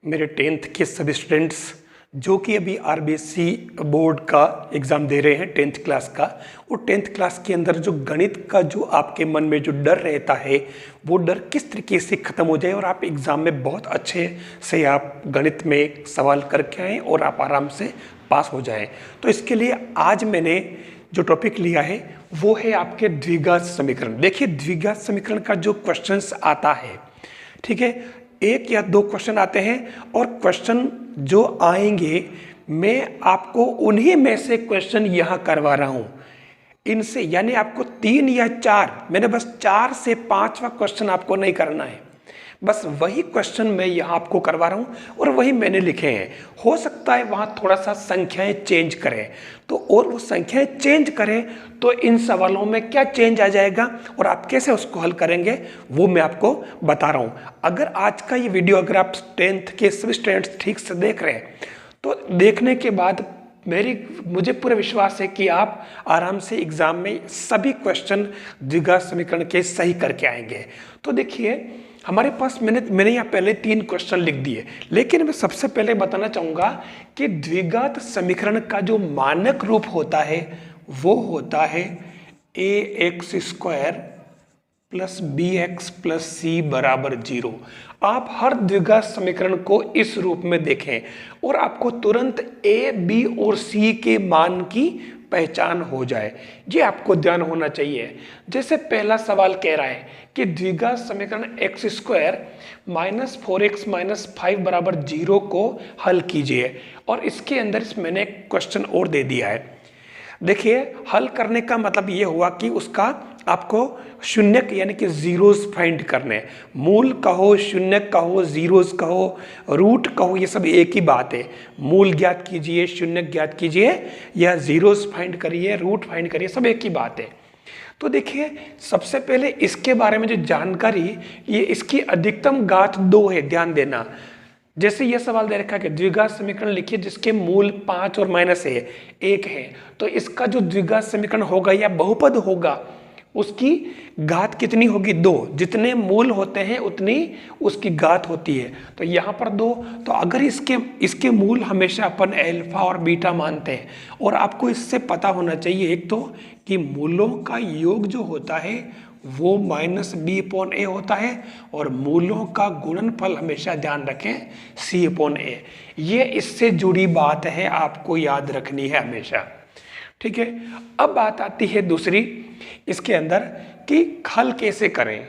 मेरे 10th के सभी स्टूडेंट्स जो कि अभी आरबीएससी बोर्ड का एग्ज़ाम दे रहे हैं 10th क्लास का, वो 10th क्लास के अंदर जो गणित का जो आपके मन में जो डर रहता है वो डर किस तरीके से ख़त्म हो जाए और आप एग्ज़ाम में बहुत अच्छे से आप गणित में सवाल करके आएँ और आप आराम से पास हो जाएं। तो इसके लिए आज मैंने जो टॉपिक लिया है वो है आपके द्विघात समीकरण। देखिए द्विघात समीकरण का जो क्वेश्चंस आता है, ठीक है, एक या दो क्वेश्चन आते हैं और क्वेश्चन जो आएंगे मैं आपको उन्हीं में से क्वेश्चन यहाँ करवा रहा हूँ। इनसे यानी आपको 3 या 4, मैंने बस 4 से 5वां क्वेश्चन आपको नहीं करना है, बस वही क्वेश्चन मैं यहाँ आपको करवा रहा हूँ और वही मैंने लिखे हैं। हो सकता है वहाँ थोड़ा सा संख्याएं चेंज करें, तो और वो संख्याएं चेंज करें तो इन सवालों में क्या चेंज आ जाएगा और आप कैसे उसको हल करेंगे वो मैं आपको बता रहा हूँ। अगर आज का ये वीडियो अगर आप 10th के सभी स्टूडेंट्स ठीक से देख रहे हैं तो देखने के बाद मुझे पूरा विश्वास है कि आप आराम से एग्जाम में सभी क्वेश्चन द्विघात समीकरण के सही करके आएंगे। तो देखिए हमारे पास मैंने यहाँ पहले 3 क्वेश्चन लिख दिए, लेकिन मैं सबसे पहले बताना चाहूँगा कि द्विघात समीकरण का जो मानक रूप होता है वो होता है ax² plus bx plus c बराबर 0। आप हर द्विघात समीकरण को इस रूप में देखें और आपको तुरंत a, b और c के मान की पहचान हो जाए, ये आपको ध्यान होना चाहिए। जैसे पहला सवाल कह रहा है कि द्विघात समीकरण x² माइनस 4x माइनस 5 बराबर 0 को हल कीजिए और इसके अंदर मैंने एक क्वेश्चन और दे दिया है। देखिए हल करने का मतलब ये हुआ कि उसका आपको शून्य यानी कि जीरोस फाइंड करने, मूल कहो, शून्य कहो, जीरोस कहो, रूट कहो, ये सब एक ही बात है। मूल ज्ञात कीजिए, शून्य ज्ञात कीजिए या जीरोस फाइंड करिए, रूट फाइंड करिए, सब एक ही बात है। तो देखिए सबसे पहले इसके बारे में जो जानकारी, ये इसकी अधिकतम घात 2 है, ध्यान देना। जैसे ये सवाल दे रखा है कि द्विघात समीकरण लिखिए जिसके मूल 5 और माइनस 1 है, तो इसका जो द्विघात समीकरण होगा या बहुपद होगा उसकी घात कितनी होगी? 2। जितने मूल होते हैं उतनी उसकी घात होती है, तो यहाँ पर 2। तो अगर इसके मूल हमेशा अपन अल्फा और बीटा मानते हैं और आपको इससे पता होना चाहिए एक तो कि मूलों का योग जो होता है वो माइनस b/a होता है और मूलों का गुणनफल हमेशा ध्यान रखें c/a। ये इससे जुड़ी बात है, आपको याद रखनी है हमेशा, ठीक है। अब बात आती है दूसरी इसके अंदर कि हल कैसे करें,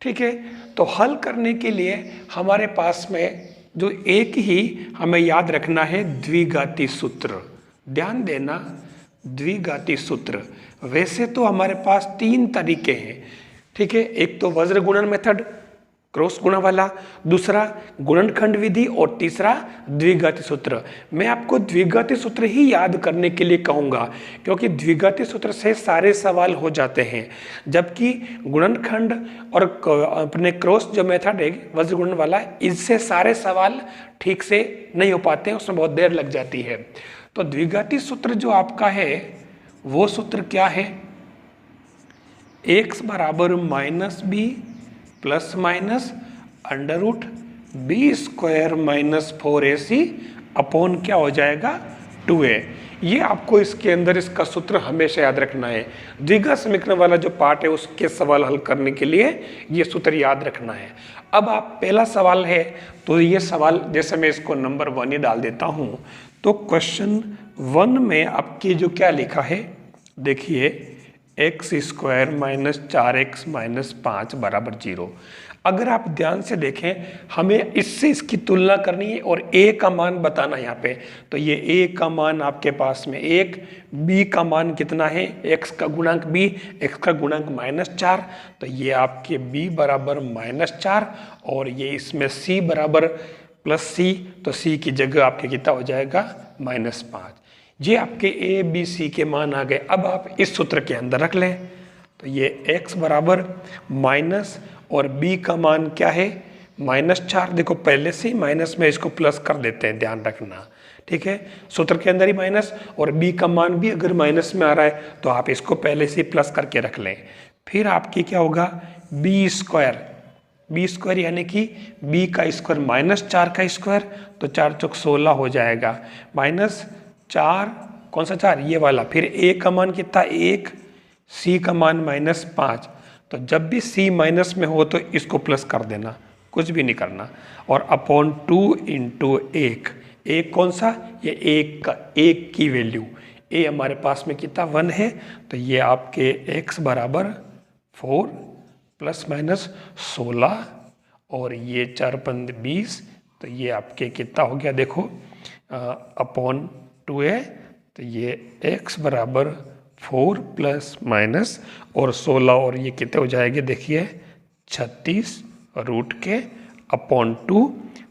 ठीक है। तो हल करने के लिए हमारे पास में जो एक ही हमें याद रखना है द्विघाती सूत्र, ध्यान देना द्विघाती सूत्र। वैसे तो हमारे पास 3 तरीके हैं, ठीक है। एक तो वज्र गुणन मेथड, क्रॉस गुणा वाला, दूसरा गुणनखंड विधि और तीसरा द्विघाती सूत्र। मैं आपको द्विघाती सूत्र ही याद करने के लिए कहूँगा क्योंकि द्विघाती सूत्र से सारे सवाल हो जाते हैं, जबकि गुणनखंड और अपने क्रॉस जो मेथड है वज्र गुणन वाला, इससे सारे सवाल ठीक से नहीं हो पाते हैं, उसमें बहुत देर लग जाती है। तो द्विघाती सूत्र जो आपका है वो सूत्र क्या है? x बराबर minus b plus minus under root b² minus 4ac upon क्या हो जाएगा? 2a। ये आपको इसके अंदर इसका सूत्र हमेशा याद रखना है। द्विघात समीकरण वाला जो पार्ट है उसके सवाल हल करने के लिए ये सूत्र याद रखना है। अब आप पहला सवाल है तो ये सवाल जैसे मैं इसको नंबर 1 ही डाल देता हूँ, तो क्वेश्चन 1 में आपकी जो क्या लिखा है देखिए, x² माइनस 4x माइनस 5 बराबर 0। अगर आप ध्यान से देखें हमें इससे इसकी तुलना करनी है और a का मान बताना यहाँ पे, तो ये a का मान आपके पास में 1, b का मान कितना है? x का गुणांक b, x का गुणांक -4, तो ये आपके b बराबर -4 और ये इसमें c बराबर +c, तो c की जगह आपके कितना हो जाएगा? -5। ये आपके a, b, c के मान आ गए। अब आप इस सूत्र के अंदर रख लें, तो ये x बराबर माइनस और b का मान क्या है? -4। देखो पहले से ही माइनस में इसको प्लस कर देते हैं, ध्यान रखना, ठीक है। सूत्र के अंदर ही माइनस और b का मान भी अगर माइनस में आ रहा है तो आप इसको पहले से प्लस करके रख लें। फिर आपकी क्या होगा? b² बी स्क्वायर यानी कि बी का स्क्वायर माइनस 4 का स्क्वायर, तो 4 चौक 16 हो जाएगा, माइनस 4 कौन सा 4 ये वाला, फिर ए का मान कितना 1, सी का मान -5। तो जब भी सी माइनस में हो तो इसको प्लस कर देना, कुछ भी नहीं करना, और अपॉन 2 इंटू 1 कौन सा, ये 1 की वैल्यू, ए हमारे पास में कितना 1 है, तो ये आपके x बराबर 4 प्लस माइनस 16 और ये 4 पंद 20, तो ये आपके कितना हो गया देखो अपॉन 2a, तो ये x बराबर 4 प्लस माइनस और 16 और ये कितने हो जाएंगे देखिए 36 रूट के अपॉन 2,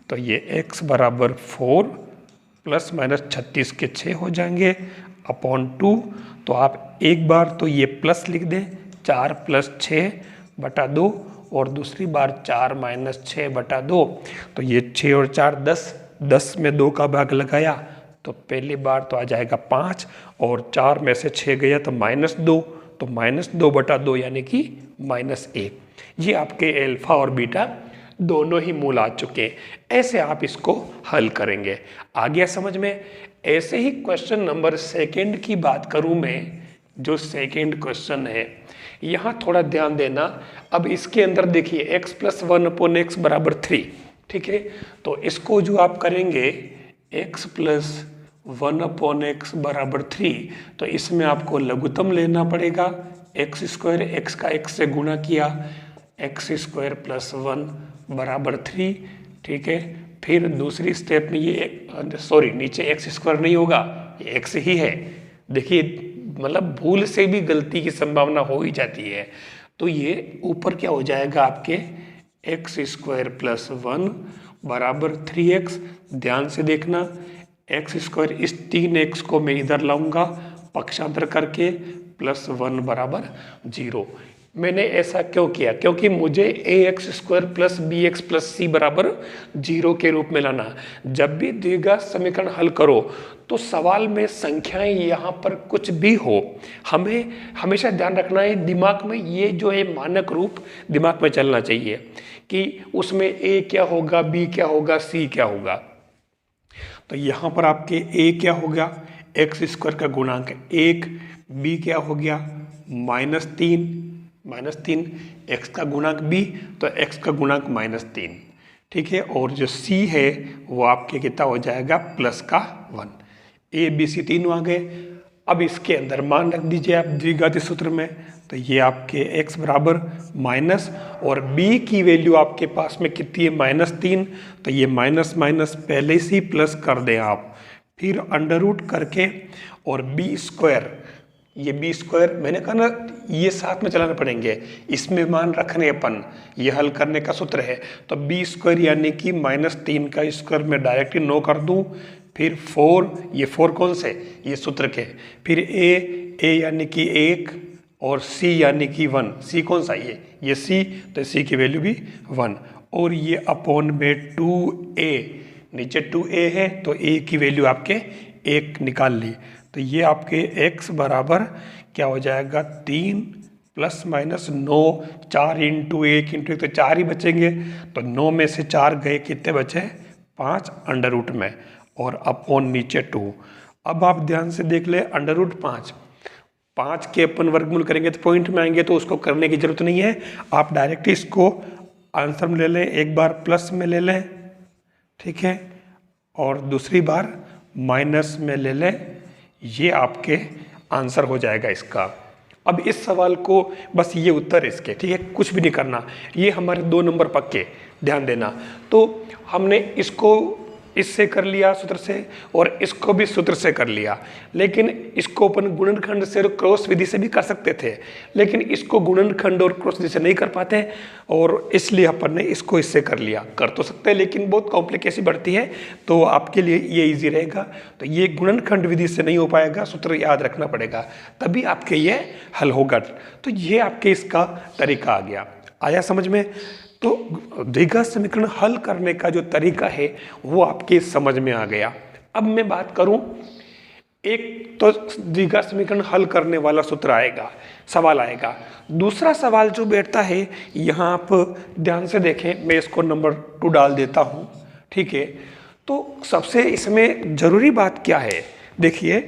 तो ये x बराबर 4 प्लस माइनस 36 के 6 हो जाएंगे अपॉन 2। तो आप एक बार तो ये प्लस लिख दें 4 प्लस 6 बटा 2 और दूसरी बार 4 माइनस 6 बटा 2, तो ये 6 और 4 10, 10 में 2 का भाग लगाया तो पहली बार तो आ जाएगा 5 और 4 में से 6 गया तो -2, तो -2 बटा 2 यानी कि -1। ये आपके अल्फा और बीटा दोनों ही मूल आ चुके हैं। ऐसे आप इसको हल करेंगे। आ गया समझ में। ऐसे ही क्वेश्चन नंबर 2 की बात करूं मैं, जो 2 क्वेश्चन है, यहाँ थोड़ा ध्यान देना। अब इसके अंदर देखिए x प्लस 1/x बराबर 3, ठीक है। तो इसको जो आप करेंगे x प्लस 1/x बराबर 3, तो इसमें आपको लघुत्तम लेना पड़ेगा, x स्क्वायर, x का x से गुणा किया, x स्क्वायर प्लस 1 बराबर 3, ठीक है। फिर दूसरी स्टेप में ये सॉरी नीचे x स्क्वायर नहीं होगा, ये x ही है। देखिए मतलब भूल से भी गलती की संभावना हो ही जाती है। तो ये ऊपर क्या हो जाएगा आपके x स्क्वायर प्लस 1 बराबर 3x। ध्यान से देखना, x स्क्वायर इस 3x को मैं इधर लाऊंगा पक्षांतर करके, प्लस 1 बराबर 0। मैंने ऐसा क्यों किया, क्योंकि मुझे ax square plus bx plus c बराबर 0 के रूप में लाना। जब भी द्विघात समीकरण हल करो तो सवाल में संख्याएं यहाँ पर कुछ भी हो, हमें हमेशा ध्यान रखना है, दिमाग में ये जो है मानक रूप दिमाग में चलना चाहिए कि उसमें a क्या होगा, b क्या होगा, c क्या होगा। तो यहाँ पर आपके a क्या हो गया, x स्क्वायर का गुणांक 1, b क्या हो गया -3, x का गुणांक b, तो x का गुणांक -3, ठीक है। और जो c है वो आपके कितना हो जाएगा प्लस का 1। a b c तीनों आ गए। अब इसके अंदर मान रख दीजिए आप द्विघाती सूत्र में, तो ये आपके x बराबर माइनस और b की वैल्यू आपके पास में कितनी है -3, तो ये माइनस माइनस पहले से प्लस कर दें आप, फिर अंडर रूट करके और b स्क्वायर, ये b स्क्वायर मैंने कहा ना ये साथ में चलाने पड़ेंगे, इसमें मान रखने अपन, ये हल करने का सूत्र है। तो b स्क्वायर यानी कि -3 का स्क्वायर में डायरेक्टली 9 कर दूं, फिर 4, ये 4 कौन से, ये सूत्र के, फिर a यानी कि 1 और c यानी कि 1, c कौन सा ये c, तो c की वैल्यू भी 1, और ये अपॉन में 2a, नीचे 2a है तो a की वैल्यू आपके 1 निकाल ली। तो ये आपके x बराबर क्या हो जाएगा 3 प्लस माइनस 9, 4 इंटू 1 इंटू 1 तो 4 ही बचेंगे, तो 9 में से 4 गए, कितने बचे 5 अंडर रूट में, और अपॉन नीचे 2। अब आप ध्यान से देख ले, अंडर रूट 5 के अपन वर्गमूल करेंगे तो पॉइंट में आएंगे, तो उसको करने की जरूरत नहीं है, आप डायरेक्ट इसको आंसर में ले लें, एक बार प्लस में ले लें, ठीक है, और दूसरी बार माइनस में ले लें, ये आपके आंसर हो जाएगा इसका। अब इस सवाल को बस ये उत्तर इसके, ठीक है, कुछ भी नहीं करना, ये हमारे 2 नंबर पक्के, ध्यान देना। तो हमने इसको इससे कर लिया सूत्र से और इसको भी सूत्र से कर लिया, लेकिन इसको अपन गुणनखंड से और क्रॉस विधि से भी कर सकते थे, लेकिन इसको गुणनखंड और क्रॉस विधि से नहीं कर पाते और इसलिए अपन ने इसको इससे कर लिया। कर तो सकते हैं लेकिन बहुत कॉम्प्लिकेसी बढ़ती है, तो आपके लिए ये इजी रहेगा। तो ये गुणनखंड विधि से नहीं हो पाएगा, सूत्र याद रखना पड़ेगा, तभी आपके ये हल होगा। तो ये आपके इसका तरीका आ गया, आया समझ में। तो द्विघात समीकरण हल करने का जो तरीका है वो आपके समझ में आ गया। अब मैं बात करूं एक तो द्विघात समीकरण हल करने वाला सूत्र आएगा, सवाल आएगा। दूसरा सवाल जो बैठता है, यहाँ आप ध्यान से देखें, मैं इसको नंबर 2 डाल देता हूँ, ठीक है। तो सबसे इसमें जरूरी बात क्या है, देखिए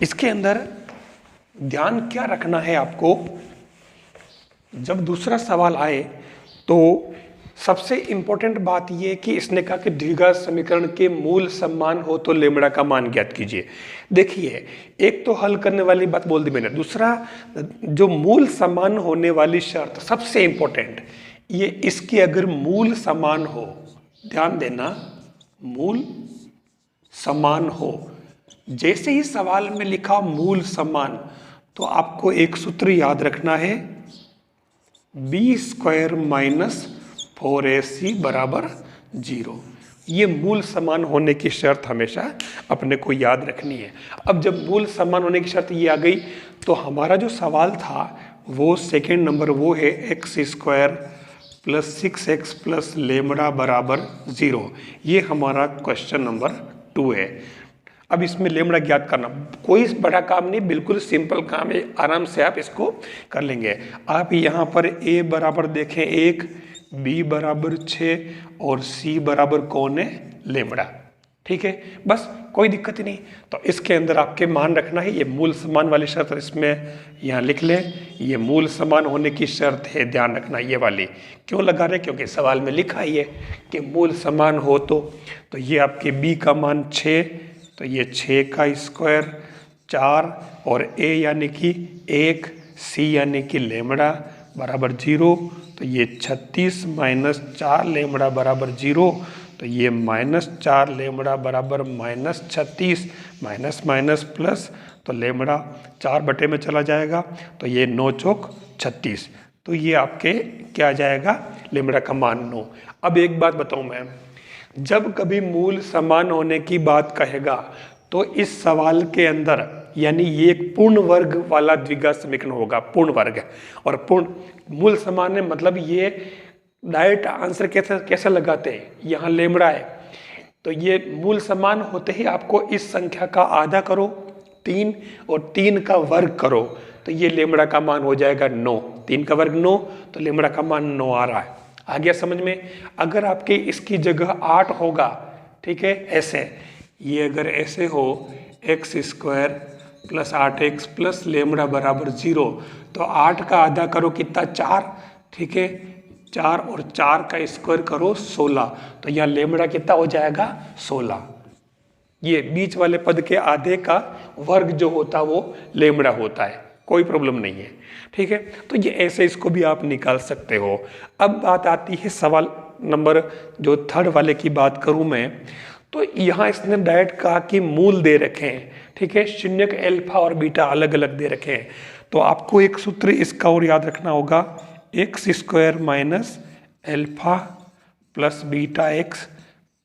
इसके अंदर ध्यान क्या रखना है आपको, जब दूसरा सवाल आए तो सबसे इंपॉर्टेंट बात यह कि इसने कहा कि द्विघात समीकरण के मूल समान हो तो लेमड़ा का मान ज्ञात कीजिए। देखिए एक तो हल करने वाली बात बोल दी मैंने, दूसरा जो मूल समान होने वाली शर्त सबसे इंपॉर्टेंट, ये इसके अगर मूल समान हो, ध्यान देना, मूल समान हो, जैसे ही सवाल में लिखा मूल समान, तो आपको एक सूत्र याद रखना है, b² - 4ac बराबर 0। ये मूल समान होने की शर्त हमेशा अपने को याद रखनी है। अब जब मूल समान होने की शर्त ये आ गई, तो हमारा जो सवाल था वो सेकेंड नंबर वो है x² + 6x + लेमड़ा बराबर 0। ये हमारा क्वेश्चन नंबर 2 है। अब इसमें लेमड़ा ज्ञात करना कोई बड़ा काम नहीं, बिल्कुल सिंपल काम है, आराम से आप इसको कर लेंगे। आप यहाँ पर a बराबर देखें 1, b बराबर 6 और c बराबर कौन है, लेमड़ा, ठीक है, बस कोई दिक्कत ही नहीं। तो इसके अंदर आपके मान रखना है, ये मूल समान वाली शर्त इसमें यहाँ लिख लें, ये मूल समान होने की शर्त है, ध्यान रखना ये वाली। क्यों लगा रहे, क्योंकि सवाल में लिखा ही है कि मूल समान हो तो ये आपके b का मान 6, तो ये 6 का स्क्वायर 4 और a यानी कि 1, c यानी कि लेमड़ा बराबर 0, तो ये 36 - 4 लेमड़ा बराबर 0, तो ये -4 लेमड़ा बराबर -36, माइनस माइनस प्लस, तो लेमड़ा 4 बटे में चला जाएगा, तो ये 9 चौक 36, तो ये आपके क्या आ जाएगा, लेमड़ा का मान 9। अब एक बात बताऊं मैं, जब कभी मूल समान होने की बात कहेगा तो इस सवाल के अंदर यानी ये एक पूर्ण वर्ग वाला द्विघात समीकरण होगा, पूर्ण वर्ग, और पूर्ण मूल समान है मतलब ये डायरेक्ट आंसर कैसे लगाते हैं, यहाँ लेमड़ा है तो ये मूल समान होते ही आपको इस संख्या का आधा करो 3 और 3 का वर्ग करो, तो ये लेमड़ा का मान हो जाएगा 9, 3 का वर्ग 9, तो लेमड़ा का मान 9 आ रहा है। आ गया समझ में। अगर आपके इसकी जगह 8 होगा, ठीक है, ऐसे, ये अगर ऐसे हो x² + 8x + लेमड़ा बराबर 0, तो 8 का आधा करो कितना, 4, ठीक है, 4 और 4 का स्क्वायर करो 16, तो यहाँ लेमड़ा कितना हो जाएगा 16। ये बीच वाले पद के आधे का वर्ग जो होता वो लेमड़ा होता है, कोई प्रॉब्लम नहीं है, ठीक है। तो ये ऐसे इसको भी आप निकाल सकते हो। अब बात आती है सवाल नंबर जो 3rd वाले की बात करूं मैं, तो यहाँ इसने डायरेक्ट कहा कि मूल दे रखे हैं, ठीक है, शून्यक अल्फा और बीटा अलग अलग दे रखे हैं, तो आपको एक सूत्र इसका और याद रखना होगा, x² - alpha + beta x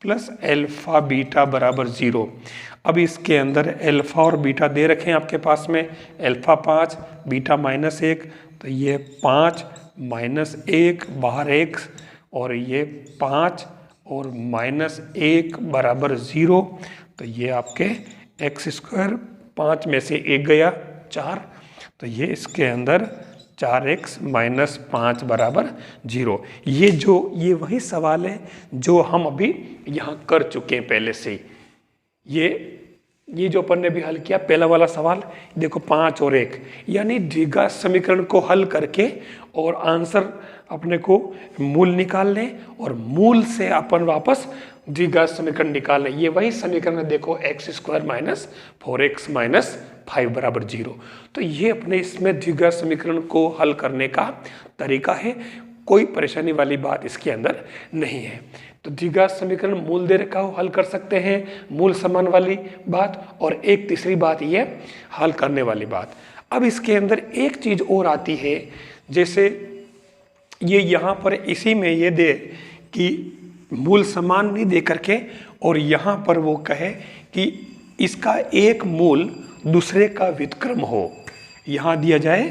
+ alpha beta बराबर 0। अब इसके अंदर अल्फा और बीटा दे रखे हैं आपके पास में, अल्फा 5 बीटा -1, तो ये 5 -1 बाहर x, और ये 5 और -1 बराबर 0, तो ये आपके x², 5 में से 1 गया 4, तो ये इसके अंदर 4x - 5 बराबर 0। ये वही सवाल है जो हम अभी यहाँ कर चुके हैं पहले से। ये जो अपन ने भी हल किया पहला वाला सवाल, देखो 5 और 1, यानी द्विघात समीकरण को हल करके और आंसर अपने को मूल निकाल लें और मूल से अपन वापस द्विघात समीकरण निकाल लें। ये वही समीकरण है, देखो x² - 4x - 5 बराबर 0। तो ये अपने इसमें द्विघात समीकरण को हल करने का तरीका है, कोई परेशानी वाली बात इसके अंदर नहीं है। तो द्विघात समीकरण मूल दे रखा हो हल कर सकते हैं, मूल समान वाली बात, और एक तीसरी बात ये हल करने वाली बात। अब इसके अंदर एक चीज और आती है, जैसे ये यहाँ पर इसी में ये दे कि मूल समान नहीं दे करके, और यहाँ पर वो कहे कि इसका एक मूल दूसरे का व्युत्क्रम हो, यहाँ दिया जाए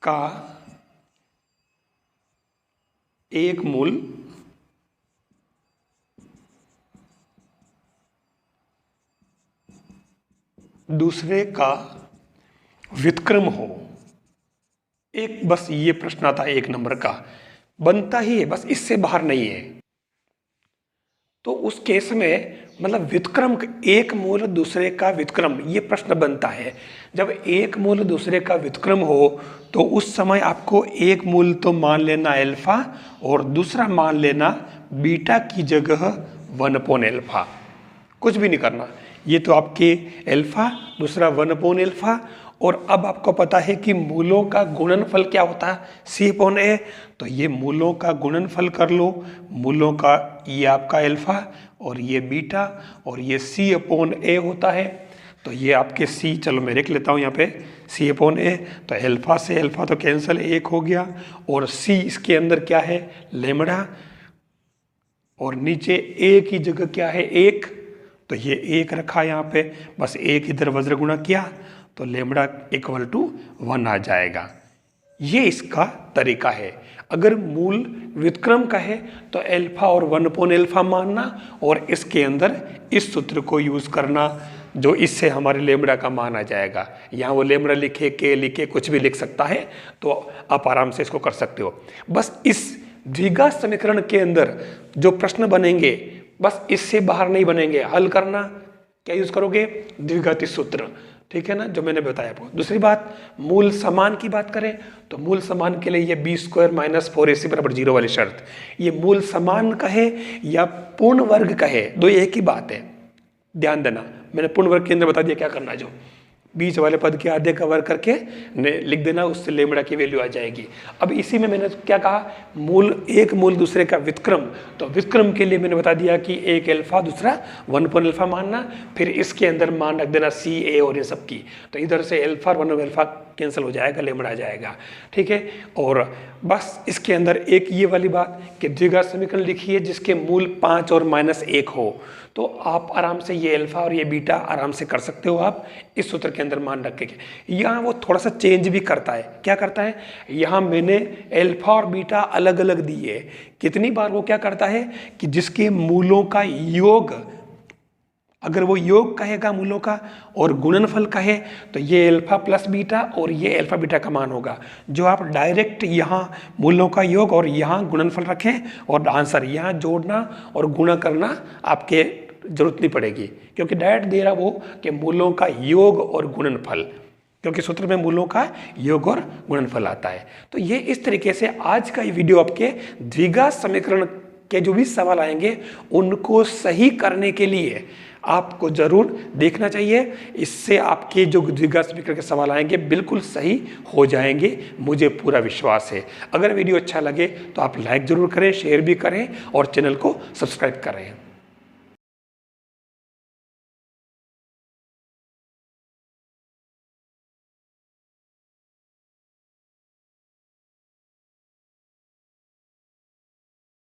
का एक मूल दूसरे का व्युत्क्रम हो। एक बस ये प्रश्न आता है 1 नंबर का, बनता ही है, बस इससे बाहर नहीं है। तो उस केस में मतलब व्युत्क्रम, एक मूल दूसरे का व्युत्क्रम, ये प्रश्न बनता है। जब एक मूल दूसरे का व्युत्क्रम हो तो उस समय आपको एक मूल तो मान लेना अल्फा और दूसरा मान लेना बीटा की जगह 1/अल्फा। कुछ भी नहीं करना, ये तो आपके अल्फा, दूसरा 1/अल्फा। और अब आपको पता है कि मूलों का गुणनफल क्या होता है, C/A। तो ये मूलों का गुणनफल कर लो, मूलों का ये आपका अल्फा और ये बीटा और ये C/A होता है। तो ये आपके C, चलो मैं लिख लेता हूँ यहाँ पे C/A। तो अल्फा से अल्फा तो कैंसिल, 1 हो गया, और C इसके अंदर क्या है, लेमड़ा, और नीचे A की जगह क्या है, 1। तो ये 1 रखा यहाँ पे, बस 1 इधर वज्र गुणा किया तो लेमड़ा इक्वल टू 1 आ जाएगा। ये इसका तरीका है। अगर मूल व्युत्क्रम का है तो अल्फा और 1/अल्फा मानना और इसके अंदर इस सूत्र को यूज करना, जो इससे हमारे लेमड़ा का मान आ जाएगा। यहाँ वो लेमड़ा लिखे, के लिखे, कुछ भी लिख सकता है, तो आप आराम से इसको कर सकते हो। बस इस द्विघात समीकरण के अंदर जो प्रश्न बनेंगे, बस इससे बाहर नहीं बनेंगे। हल करना क्या यूज करोगे, द्विघाती सूत्र, ठीक है ना, जो मैंने बताया आपको। दूसरी बात, मूल समान की बात करें तो मूल समान के लिए ये b² - 4ac = 0 वाली शर्त, ये मूल समान कहे या पूर्ण वर्ग कहे, दो एक ही बात है। ध्यान देना, मैंने पूर्ण वर्ग के अंदर बता दिया क्या करना है। जो बीच वाले पद के आधे का वर्ग करके लिख देना, उससे लेमड़ा की वैल्यू आ जाएगी। अब इसी में मैंने क्या कहा, मूल, एक मूल दूसरे का व्युत्क्रम। तो व्युत्क्रम के लिए मैंने बता दिया कि एक अल्फा दूसरा 1/अल्फा मानना, फिर इसके अंदर मान रख देना C, A और ये सब की। तो इधर से अल्फा और 1/अल्फा कैंसिल हो जाएगा, लेमड़ा आ जाएगा, ठीक है। और बस इसके अंदर एक ये वाली बात कि द्विघात समीकरण लिखिए जिसके मूल 5 और -1 हो, तो आप आराम से ये अल्फा और ये बीटा आराम से कर सकते हो आप इस सूत्र के अंदर मान रख के। यहाँ वो थोड़ा सा चेंज भी करता है। क्या करता है, यहाँ मैंने अल्फा और बीटा अलग अलग दिए। कितनी बार वो क्या करता है कि जिसके मूलों का योग, अगर वो योग कहेगा मूलों का और गुणनफल कहे, तो ये अल्फा प्लस बीटा और ये अल्फा बीटा का मान होगा। जो आप डायरेक्ट यहाँ मूलों का योग और यहाँ गुणनफल रखें और आंसर यहाँ जोड़ना और गुणा करना आपके जरूरत नहीं पड़ेगी, क्योंकि डायरेक्ट दे रहा वो कि मूलों का योग और गुणनफल, क्योंकि सूत्र में मूलों का योग और गुणनफल आता है। तो ये इस तरीके से आज का ये वीडियो आपके द्विघात समीकरण के जो भी सवाल आएंगे उनको सही करने के लिए आपको जरूर देखना चाहिए। इससे आपके जो द्विघात समीकरण के सवाल आएंगे बिल्कुल सही हो जाएंगे, मुझे पूरा विश्वास है। अगर वीडियो अच्छा लगे तो आप लाइक जरूर करें, शेयर भी करें और चैनल को सब्सक्राइब करें।